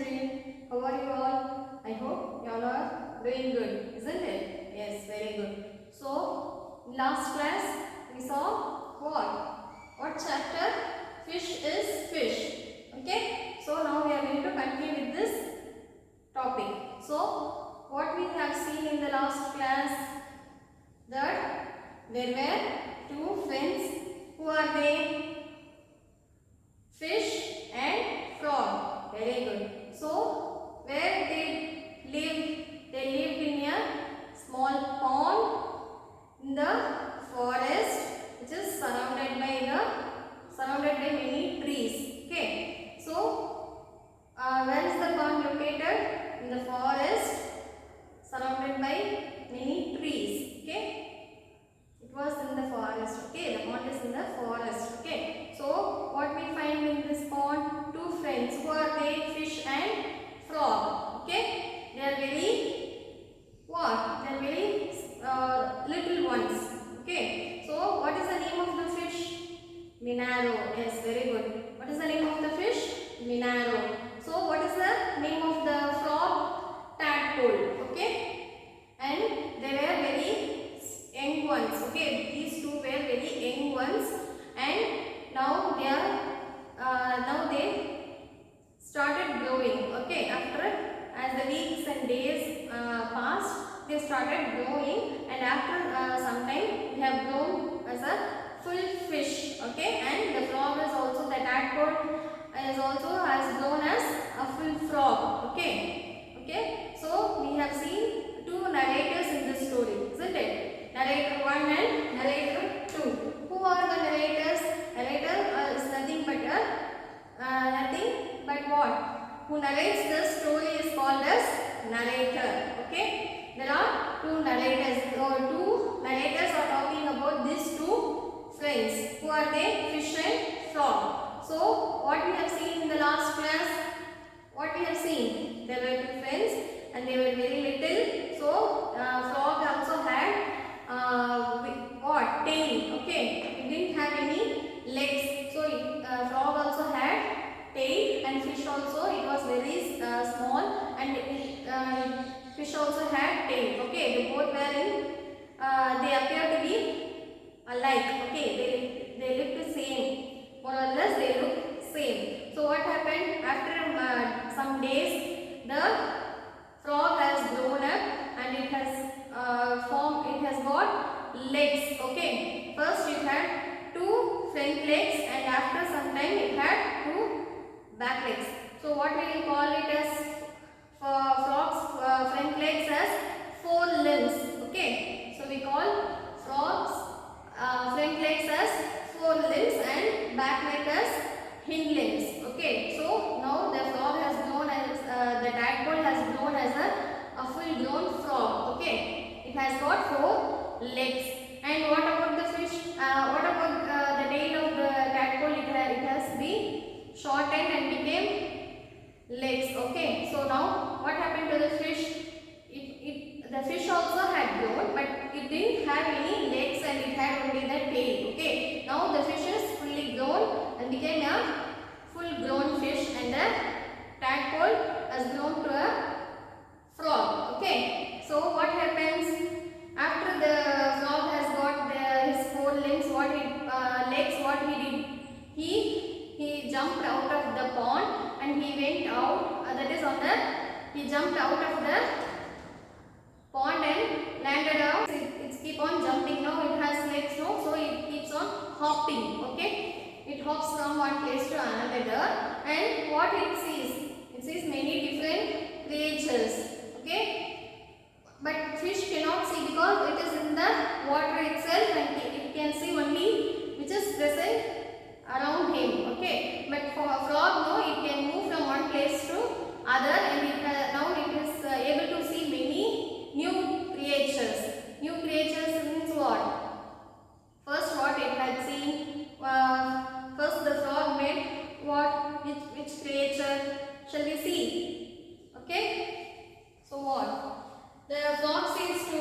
children. How are you all? I hope you all are doing good, isn't it? Yes, very good. So, last class we saw what? What chapter? Fish is fish. Okay. So now we are going to continue with this topic. So, what we have seen in the last class, that there were two friends. Who are they? Fish and frog. Very good. So, where they live? They lived in a small pond in the forest, which is surrounded by many trees. Okay. So, where is the pond located? In the forest, surrounded by many trees. Okay. It was in the forest. Okay. The pond is in the forest. Okay. So, what we find in this pond? Two friends. Who are they? Fish and frog. Okay. They are very what? They are very little ones. Okay. So, what is the name of the fish? Minnow. Yes, very good. What is the name of the fish? Minnow. So, what is the name of the frog? Tadpole. Okay. And they were very young ones. Okay. These two were very young ones, and now they started growing. Okay. After as the weeks and days passed, they started growing, and after some time they have grown as a full fish. Okay. And the frog is also, the tadpole is also has grown as a full frog. Okay. Okay. So we have seen two narrators in this story, isn't it? Narrator 1 and narrator 2. Who are the narrators? Narrator is nothing but what? Who narrates the story is called as narrator. Okay. There are two narrators. Two narrators are talking about these two friends. Who are they? Fish and frog. So, what we have seen in the last class? What we have seen? There were two friends and they were very little. So, frog also had what? Tail. Okay. It didn't have any legs. So, frog also had tail, and fish also, it was very small, and fish also had tail. Okay. They both were they appear to be alike. Okay. They look the same. More or less they look same. So what happened? After some days, the frog has grown up and it has got legs. Okay. First it had two front legs, and after some time it had two back legs. So what we will call it as frog's front legs as four limbs. Okay. So we call frogs front legs as four limbs and back leg as hind limbs. Okay. So now the frog has grown as the tadpole has grown as a full grown frog. Okay. It has got four legs. And what about the fish? What about the tail of the tadpole? It has been shortened and became legs. Okay. So now what happened to the fish? The fish also had grown, but it didn't have any legs and it had only the tail. Okay. Now the fish is fully grown and became a full grown fish, and the tadpole has grown to a frog. Okay. So what happens after the frog has got his four limbs? What he did? He jumped out of the pond and he went out. He jumped out of the pond and landed out. It keep on jumping now. It has legs now, so it keeps on hopping. Okay, it hops from one place to another, and what it sees many different creatures. Okay, but fish cannot see because it is in the water itself, and it can see only which is present around him. Okay, but for a frog, no, it can move from one place to other, and now it is able to see many new creatures. New creatures means what? First, what it had seen. First, the frog met what? Which creature shall we see? Okay. So what? The frog seems to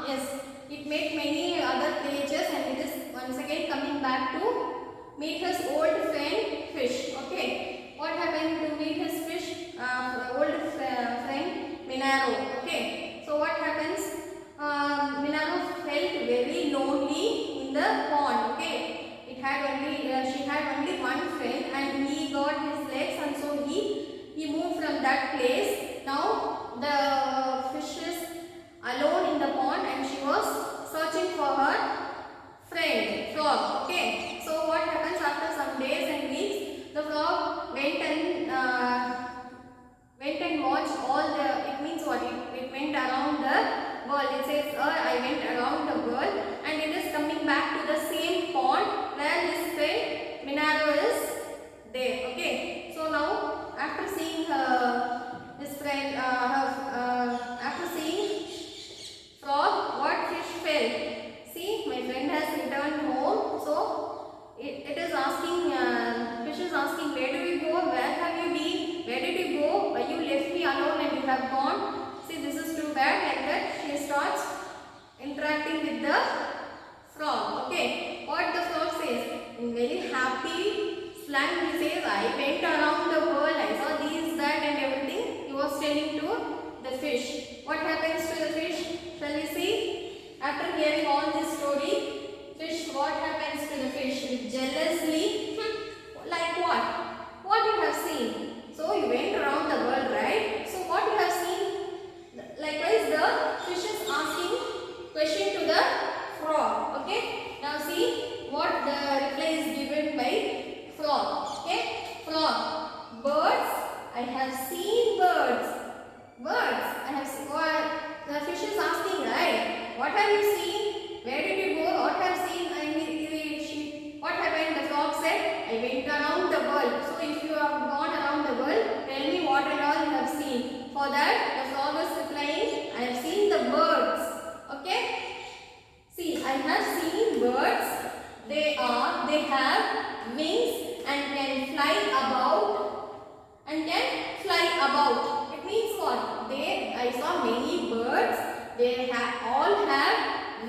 yes. It met many other creatures, and it is once again coming back to meet his old friend fish. Okay. What happened to meet his from that place. Now the fish is alone in the pond and she was searching for her friend frog. Okay, so what happens after some days and weeks, the frog went and watched all the, it means what, it went around the world. It says I went around the world and it is coming back to the same pond where his friend Minerva is there. Okay, so now after seeing his friend after seeing frog, what fish felt? See, my friend has returned home. So it is asking, fish is asking, where do we go? Where have you been? Where did you go? Why you left me alone and you have gone? See, this is too bad. Like that, she starts interacting with the frog. Okay, what the frog says? In very happy slang, he says, I went around the world. I saw this, that, and everything. He was telling to the fish. What happens to the fish? Shall we see? After hearing all this story, fish, what happens to the fish? Jealously, like what? What you have seen? So you went around the world, right? So what you have seen? Likewise, the fish is asking question to the frog. Okay. Now see what the reply is given by frog. Okay. Frog. Birds. I have seen birds. Birds. I have seen. What? The fish is asking, right? What have you seen? Where did you go? What have you seen? What happened? The frog said, I went around the world. So if you have gone around the world, tell me what and all you have seen. For that, the frog is replying, I have seen the birds. Okay? See, I have seen birds. They have wings and can fly about. It means what? I saw many birds. They all have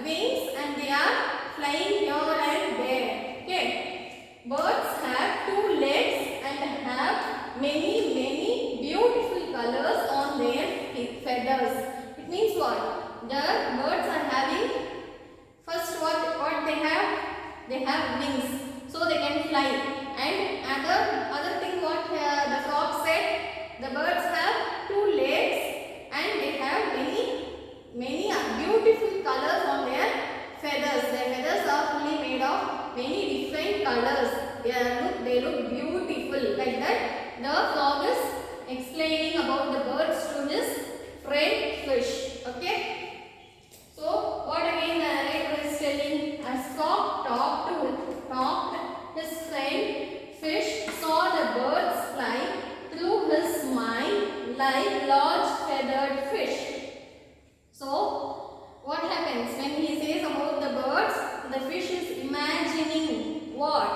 wings and they are flying here and there. Okay. Birds have two legs and have many beautiful colors on their feathers. It means what? The birds are having, first what they have? They have wings, so they can fly. And other thing what the frog said, the birds have two legs and they have many beautiful colors on their feathers. Their feathers are fully made of many different colors. They look beautiful. Like that, the frog is explaining about the birds to his friend fish. Okay. So what again the narrator is telling? As frog talked his friend fish saw the birds fly through his mind like large feathered fish. So what happens when he says about the birds? The fish is imagining what?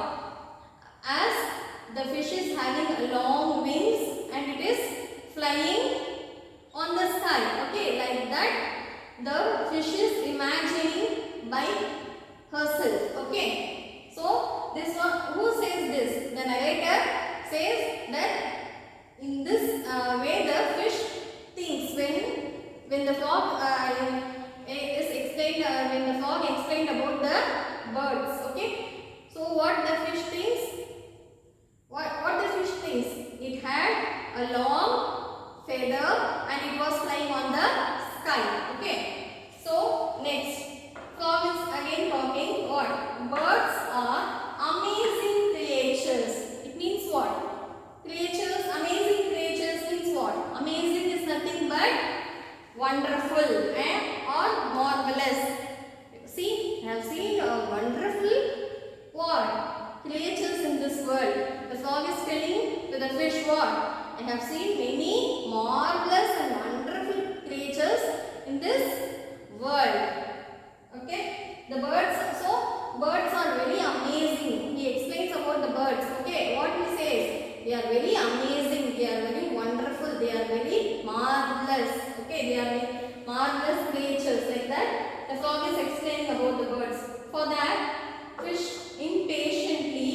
As the fish is having long wings and it is flying on the sky. Okay, like that the fish is imagining by herself. Okay. So this one, who says this? The narrator says that in this way the fish thinks when the frog is explained, when the frog explained about the birds. Okay. So what the fish thinks? What the fish thinks? It had a long feather and it was flying on the sky. Okay. So next, frog is again talking what? Birds are amazing creatures. It means what? Creatures, amazing creatures means what? Amazing is nothing but wonderful or marvelous. See, I have seen a wonderful what? Creatures in this world. The frog is telling to the fish what? I have seen many marvelous and wonderful creatures in this world. Okay. The birds, so birds are very amazing. He explains about the birds. Okay. What he says? They are very amazing. They are very wonderful. They are very marvelous. Okay. They are very marvelous creatures. Like that, the frog is explaining about the birds. For that, fish impatiently.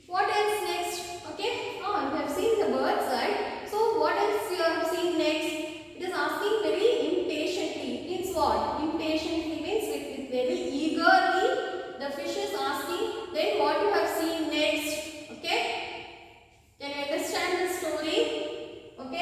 What else next? Okay. Oh, you have seen the birds, right? So what else you have seen next? It is asking very impatiently. It means what? Impatiently means with very eagerly the fish is asking. Then what you have seen next? Okay. Can you understand the story? Okay.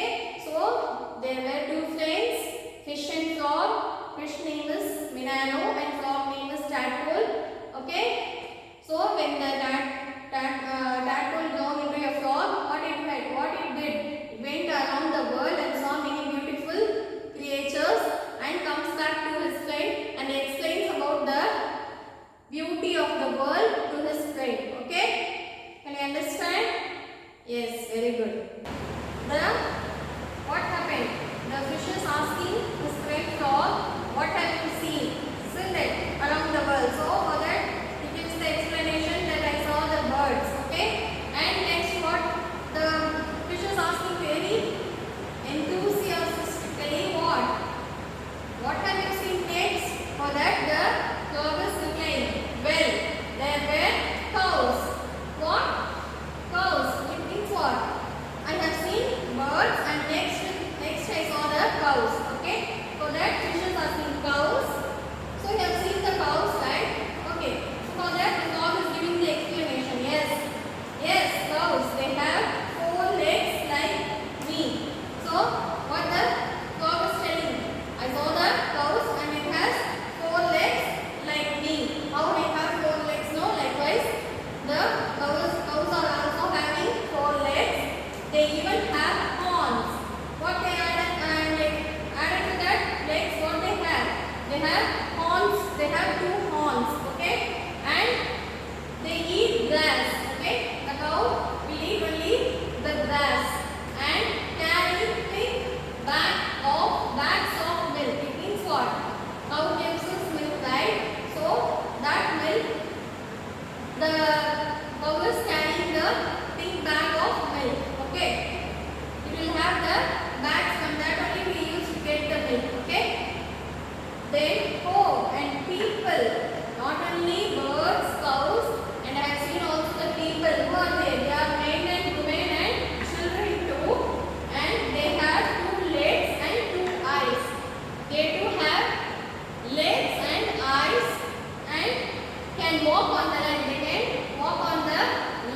walk on the land. They can walk on the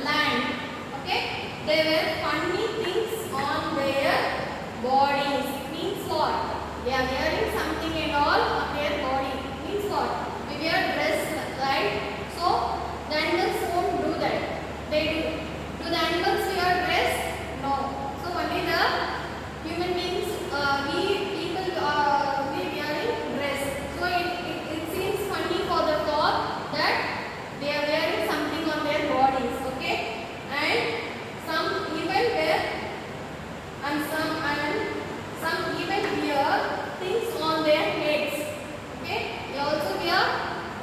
land. Okay. There were funny things on their bodies. Means what? They are wearing something and all on their body. Means what? We wear dress, right? So the animals won't do that. They do. Do the animals wear dress? No. So only the human beings, we people, we wearing dress. So it seems funny for the frog that they are wearing something on their bodies. Okay. And some even wear and some even wear things on their heads. Okay. They also wear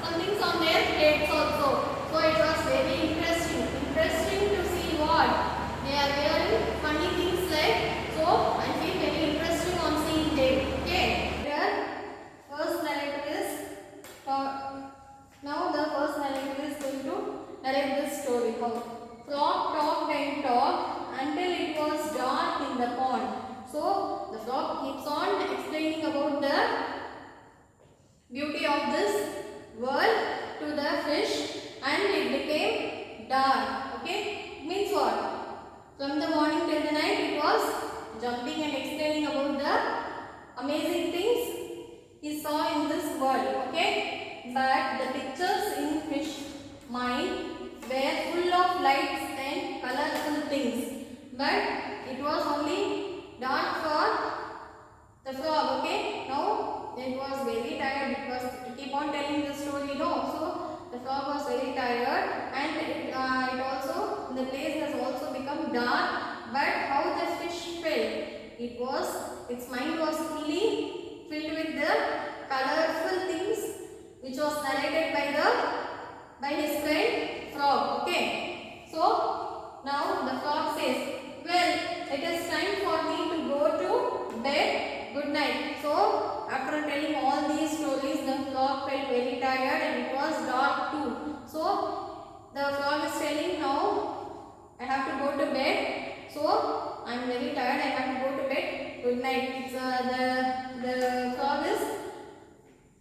some things on their heads also. So it was very interesting to see what they are wearing funny things like. So I feel very interesting on seeing them. Okay. Here first narrator is now the first narrator is going to narrate this story. How frog talked and talked until it was dark in the pond. So the frog keeps on explaining about the beauty of this world to the fish, and it became dark. Okay. Means what? From the morning till the night it was jumping and explaining about the amazing things he saw in this world. Okay. But the pictures in fish mind were full of lights and colorful things. But it was only dark for the frog. Okay. Now it was very tired because to keep on telling the story. No. So the frog was very tired, and it also, the place has also become dark. But how the fish felt? Its mind was fully filled with the colorful things which was narrated by his friend frog. Okay. So now the frog says, well, it is time for me to go to bed. Good night. So after telling all these stories, the frog felt very tired and it was dark too. So the frog is telling, now I have to go to bed. So I am very tired. I have to go to bed. Good night. It's the frog is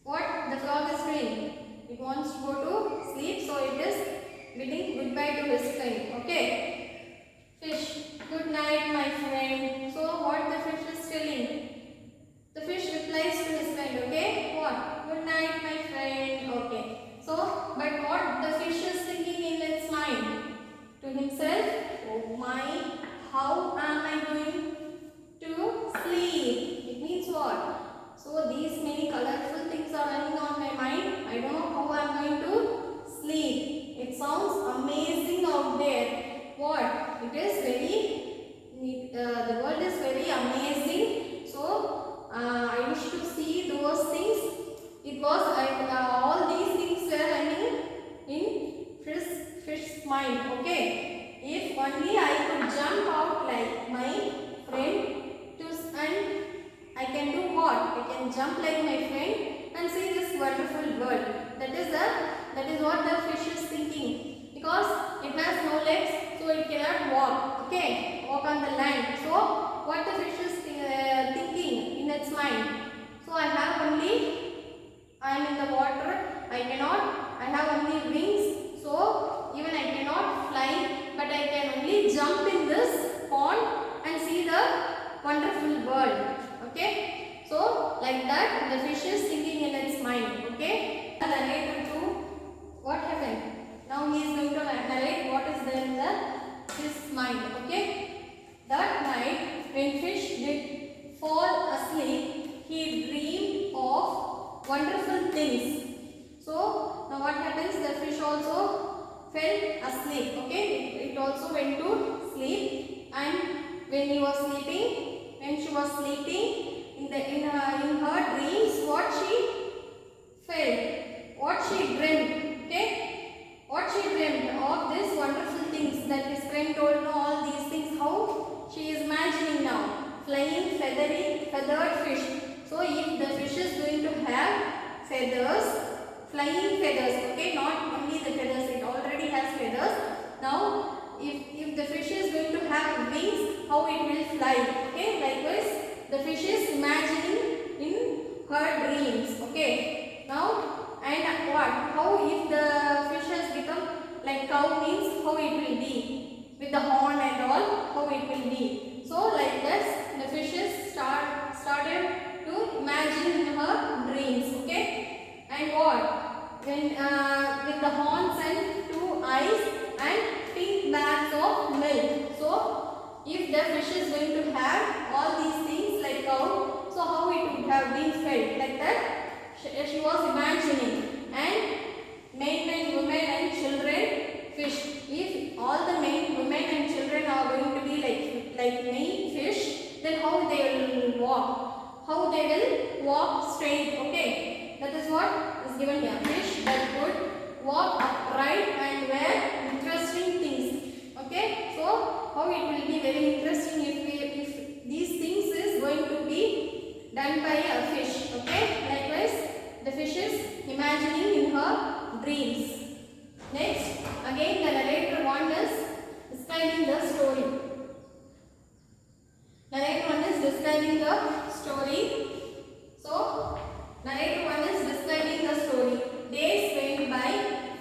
what the frog is doing. It wants to go to sleep. So it is bidding goodbye to his friend. Okay. Fish, good night, my friend. So what the fish is telling? The fish replies to his friend. Okay. What? Good night, my friend. Okay. So, but what the fish is thinking in its mind? To himself, oh my, how am I going to sleep? It means what? So these many colorful things are running on my mind. I don't know how I am going to sleep. It sounds amazing out there. What? It is very, the world is very amazing. So I wish to see those things. It was all these things were running in fish's mind. Okay. If only I could jump out like my friend, and I can do what? I can jump like my friend and see this wonderful world. That is what the fish is thinking. Because it has no legs, so it cannot walk. Okay, walk on the land. So what the fish is thinking in its mind? So I am in the water. I have only wings. So even I cannot fly, but I can only jump in this pond and see the wonderful world. Okay. So like that the fish is thinking in its mind. Okay. Narrator 2, what happened? Now he is going to narrate what is there in his mind. Okay. That night when fish did fall asleep, he dreamed of wonderful things. So now what happens? The fish also fell asleep. Okay. It also went to sleep, and when she was sleeping, in her dreams, what she felt, what she dreamt. Okay. What she dreamt of these wonderful things that his friend told her, all these things, how she is imagining now. Flying feathered fish. So if the fish is going to have feathers, flying feathers, okay, not only the feathers, it already has feathers. Now if the fish is going to have wings, how it will fly. Okay, likewise the fish is imagining in her dreams. Okay. Now and what? How if the fish has like cow means how it will be, with the horn and all, how it will be. So like this, the fishes started to imagine in her dreams. Okay, and what? When with the horns and two eyes and pink bags of milk. So if the fish is going to have all these things like cow, so how it would have been felt like that? She was imagining. And men, women and children fish. If all the men, women and children are going to be like main fish, then how they will walk? How they will walk straight? Okay, that is what is given here. Fish that could walk upright and wear interesting things. Okay, so how it will be very interesting if these things is going to be done by a fish. Okay, likewise the fish is imagining in her dreams. Next, again the narrator one is describing the story. Narrator one is describing the story. So, narrator one is describing the story. Days went by,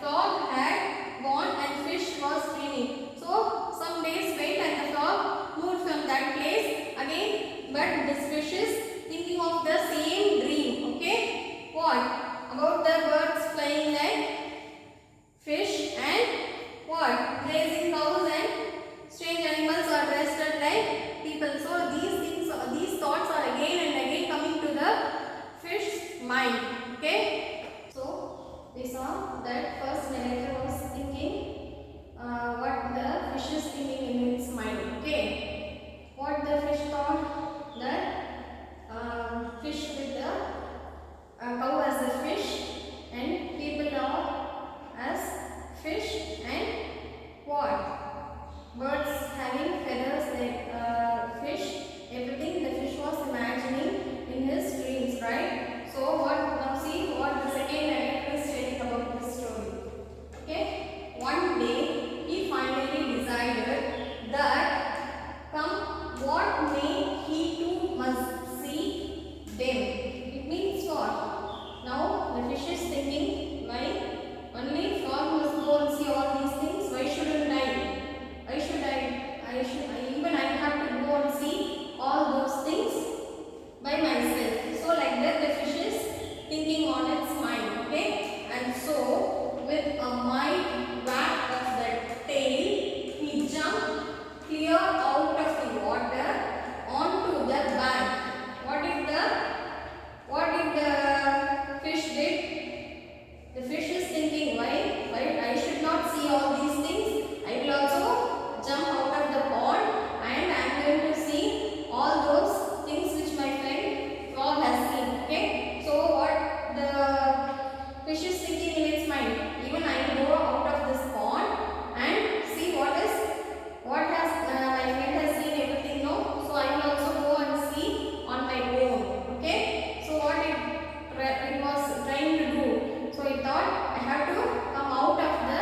frog had gone and fish was swimming. So, some days went and the frog moved from that place again, but this fish is thinking of the same dream. Okay, what? About the birds flying like fish and what? Grazing cows and strange animals are dressed up like people. So these things, these thoughts are again and again coming to the fish's mind. Okay. So we saw that first narrator was thinking what the fish is thinking in its mind. Okay. What the fish thought, that fish with the cow as a fish and people are as fish and what? Birds having feathers like fish. Everything the fish was imagining in his dreams, right? So what? Now see what the second narrator is telling about this story. Okay. One day he finally decided that come what may he too must see them. It means what? Now the fish is thinking, why? Only frog must go and see all these things. Why shouldn't I? Why should even I have to go and see all those things by myself. So like that the fish is thinking on its mind. Okay, and so with a mighty whack of the tail, he jumped clear out of the water onto the bank. What did the fish did? The fish is thinking, why I should not see all these things. I will also jump out of the pond and I am going to see all those things which my friend frog has seen. Okay. So what the fish is thinking in its mind, even I will go out of this pond and see what has my friend has seen everything. No, so I will also go and see on my own. Okay. So what it was trying to do. So it thought I have to come out of the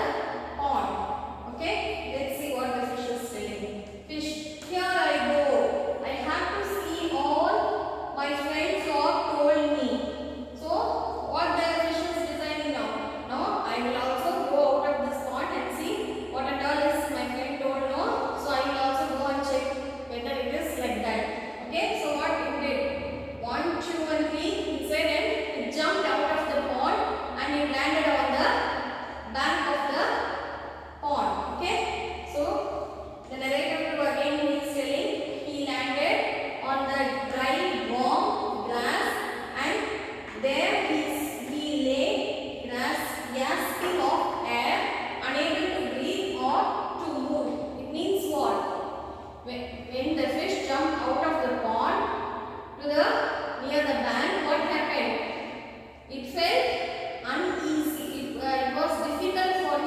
pond. Okay, let's see what the fish is saying. Fish, here I go. I have to see all my friend frog told me. So what the fish is deciding now? Now I will also go out of this pond and see what at all is my friend told. No, so I will also go and check whether it is like that. Okay, so what it did? 1, 2 and 3 it said, and it jumped out of the pond and it landed on the bank of the pond. Okay, so the narrator again is telling he landed on the dry warm grass and there he lay gasping of air, unable to breathe or to move. It means what? When the fish jumped out of the pond to the near the bank, what happened? It felt uneasy. It was difficult for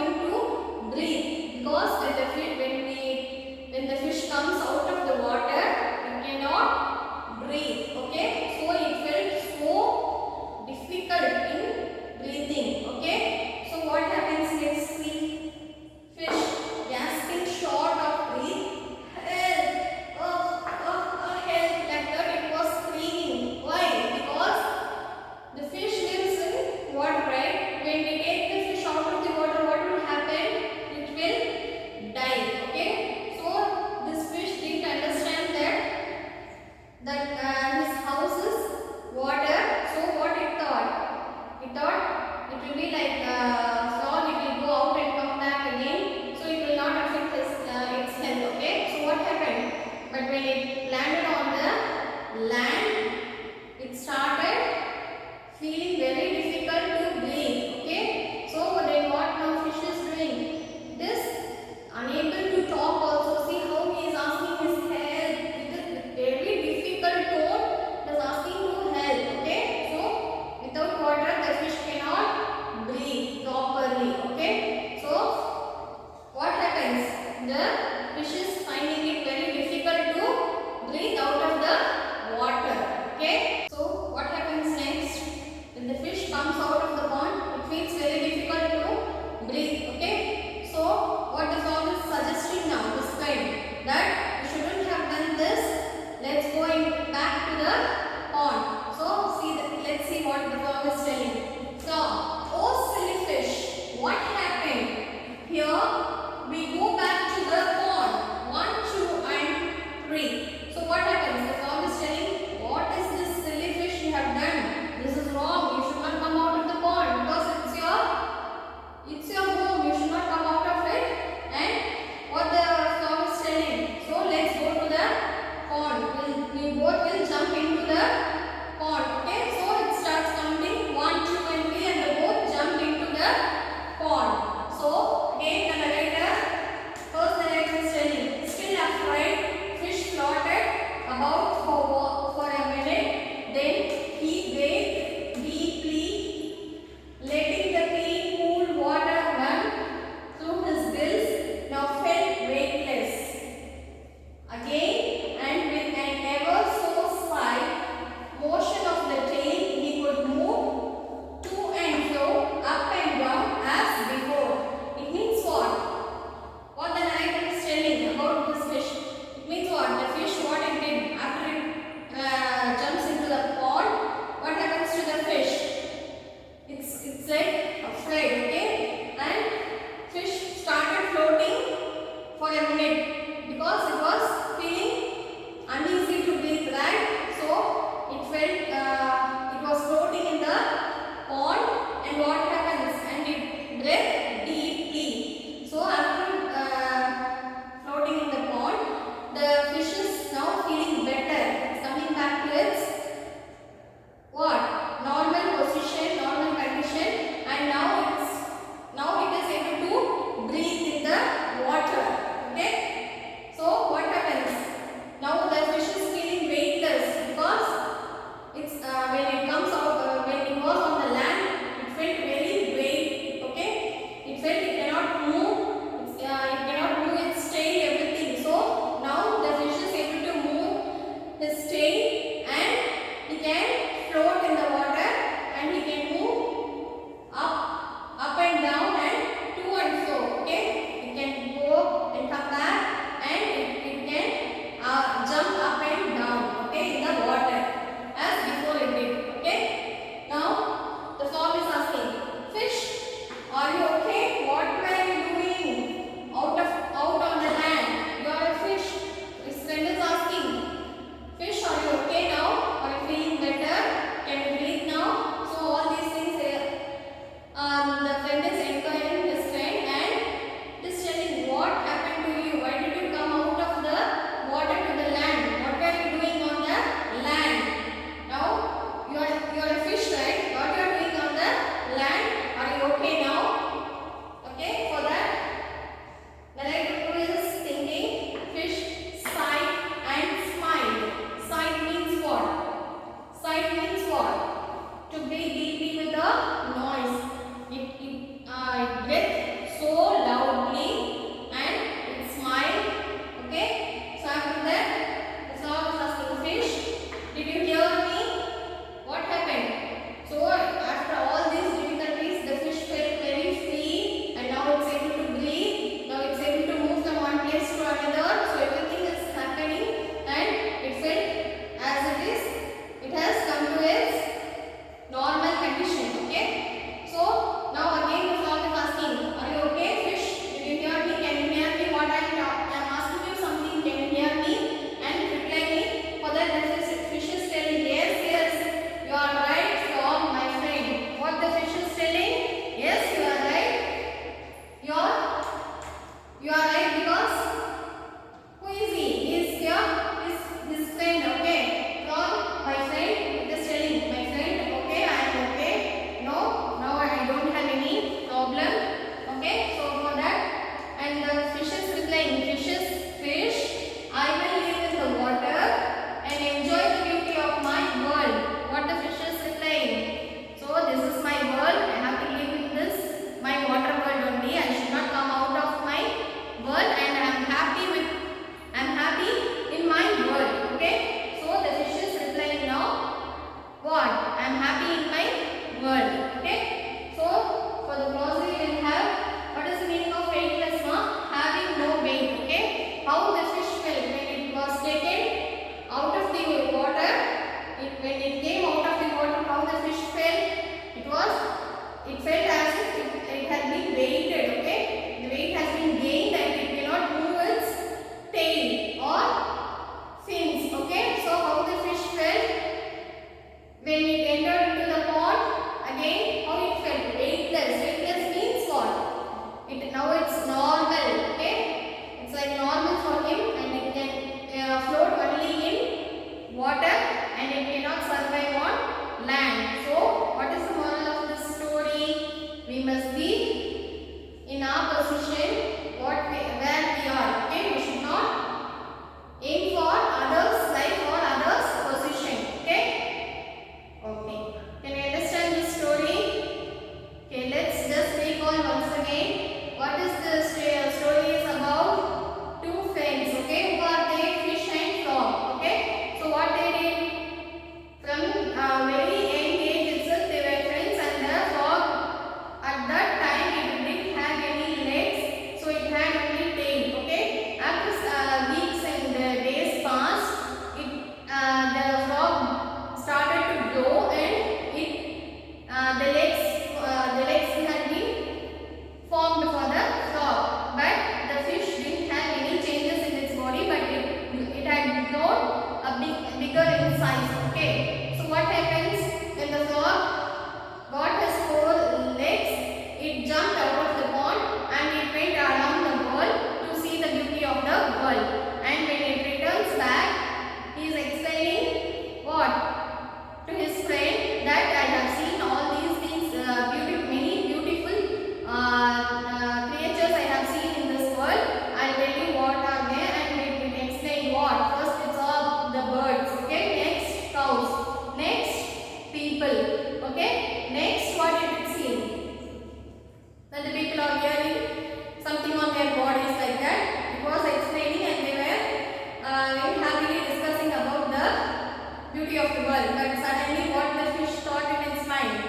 beauty of the world. But suddenly what the fish thought in its mind?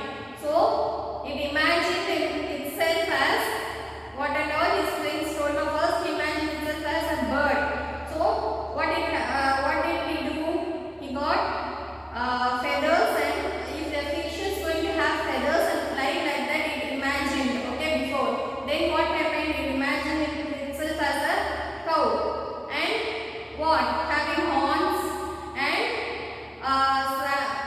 So it imagined itself as what and all his friends told of first he imagined himself as a bird. So what did he do? He got feathers, and if the fish is going to have feathers and fly like that, it imagined, okay, before. Then what happened? It imagined itself as a cow, and what? Having horns and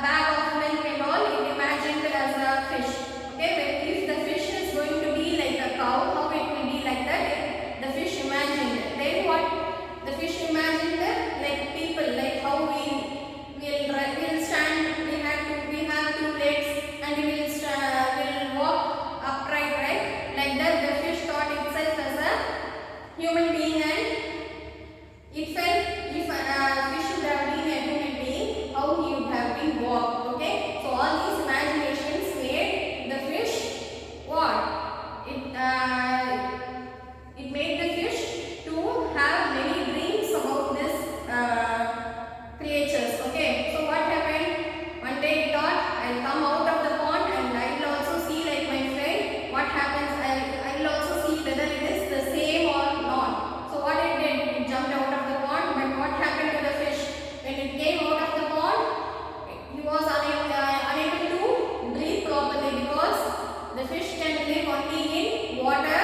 bag of milk and all, it imagined as a fish. Okay, but if the fish is going to be like a cow, how it will be like that? The fish imagined. Then what? The fish imagined like people, like how we'll stand. We have two legs, and will walk upright, right? Like that, the fish thought itself as a human being, and it felt if fish should have been a human being, how he would have been walked. Okay, so all these imaginations made the fish what? It made the fish to have many dreams about this creatures. Okay, so what happened? One day it thought, I'll come out of the pond and I will also see like my friend. What happens? I will also see whether it is the same or not. So what it did? It jumped out of the pond. But what happened to the fish? When it came out of the pond, he was unable to breathe properly, because the fish can live only in water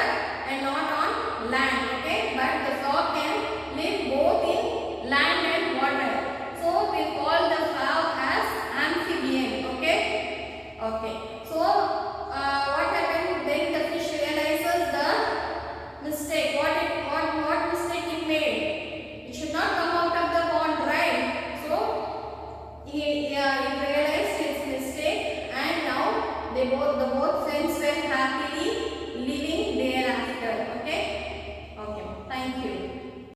and not on land. Okay, but the frog can live both in land and water. So we call the frog as amphibian. Okay. Okay. So what happened? Then the fish realizes the mistake. What mistake it made? It should not come out of the pond, right? So it realized its mistake, and now the both friends were happy.